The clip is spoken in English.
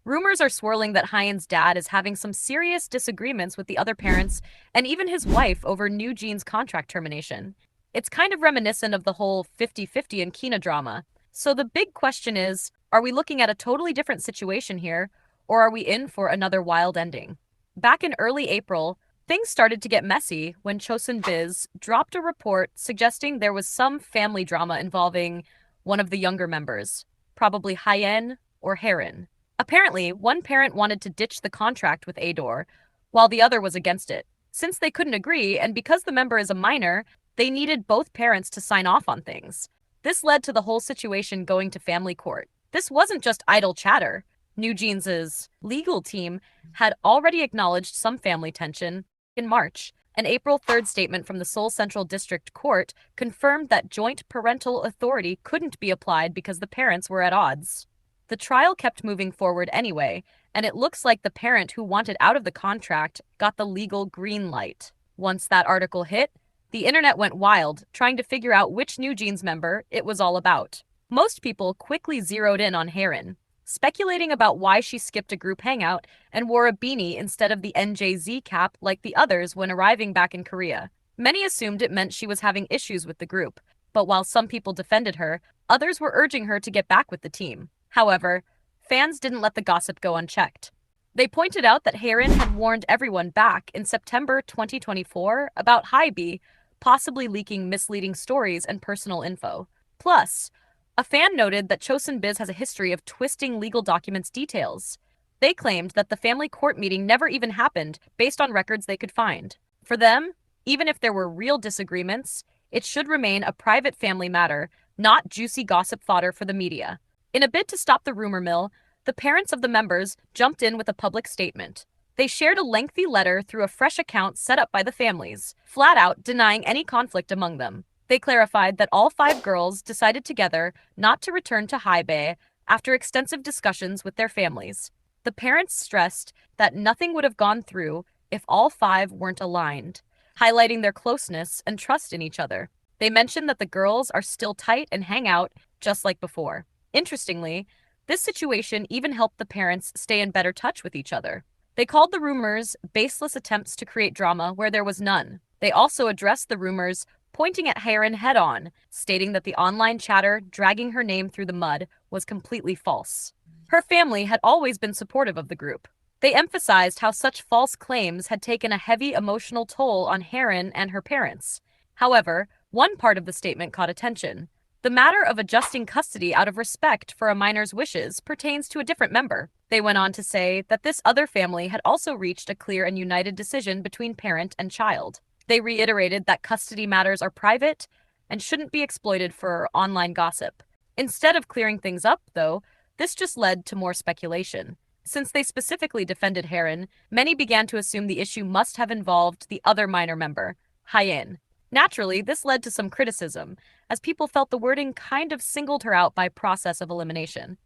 Rumors are swirling that Hyen's dad is having some serious disagreements with the other parents and even his wife over NewJeans' contract termination. It's kind of reminiscent of the whole 50-50 and Kina drama. So the big question is, are we looking at a totally different situation here, or are we in for another wild ending? Back in early April, things started to get messy when Chosun Biz dropped a report suggesting there was some family drama involving one of the younger members, probably Hyein or Haerin. Apparently, one parent wanted to ditch the contract with ADOR, while the other was against it. Since they couldn't agree, and because the member is a minor, they needed both parents to sign off on things. This led to the whole situation going to family court. This wasn't just idle chatter. NewJeans' legal team had already acknowledged some family tension. In March, an April 3rd statement from the Seoul Central District Court confirmed that joint parental authority couldn't be applied because the parents were at odds. The trial kept moving forward anyway, and it looks like the parent who wanted out of the contract got the legal green light. Once that article hit, the internet went wild, trying to figure out which NewJeans member it was all about. Most people quickly zeroed in on Haerin, speculating about why she skipped a group hangout and wore a beanie instead of the NJZ cap like the others when arriving back in Korea. Many assumed it meant she was having issues with the group, but while some people defended her, others were urging her to get back with the team. However, fans didn't let the gossip go unchecked. They pointed out that Haerin had warned everyone back in September 2024 about Hyein possibly leaking misleading stories and personal info. Plus, a fan noted that Chosun Biz has a history of twisting legal documents' details. They claimed that the family court meeting never even happened based on records they could find. For them, even if there were real disagreements, it should remain a private family matter, not juicy gossip fodder for the media. In a bid to stop the rumor mill, the parents of the members jumped in with a public statement. They shared a lengthy letter through a fresh account set up by the families, flat out denying any conflict among them. They clarified that all 5 girls decided together not to return to Hyein after extensive discussions with their families. The parents stressed that nothing would have gone through if all 5 weren't aligned, highlighting their closeness and trust in each other. They mentioned that the girls are still tight and hang out just like before. Interestingly, this situation even helped the parents stay in better touch with each other. They called the rumors baseless attempts to create drama where there was none. They also addressed the rumors, pointing at Haerin head-on, stating that the online chatter dragging her name through the mud was completely false. Her family had always been supportive of the group. They emphasized how such false claims had taken a heavy emotional toll on Haerin and her parents. However, one part of the statement caught attention. The matter of adjusting custody out of respect for a minor's wishes pertains to a different member. They went on to say that this other family had also reached a clear and united decision between parent and child. They reiterated that custody matters are private and shouldn't be exploited for online gossip. Instead of clearing things up, though, this just led to more speculation. Since they specifically defended Haerin, many began to assume the issue must have involved the other minor member, Hyein. Naturally, this led to some criticism, as people felt the wording kind of singled her out by process of elimination.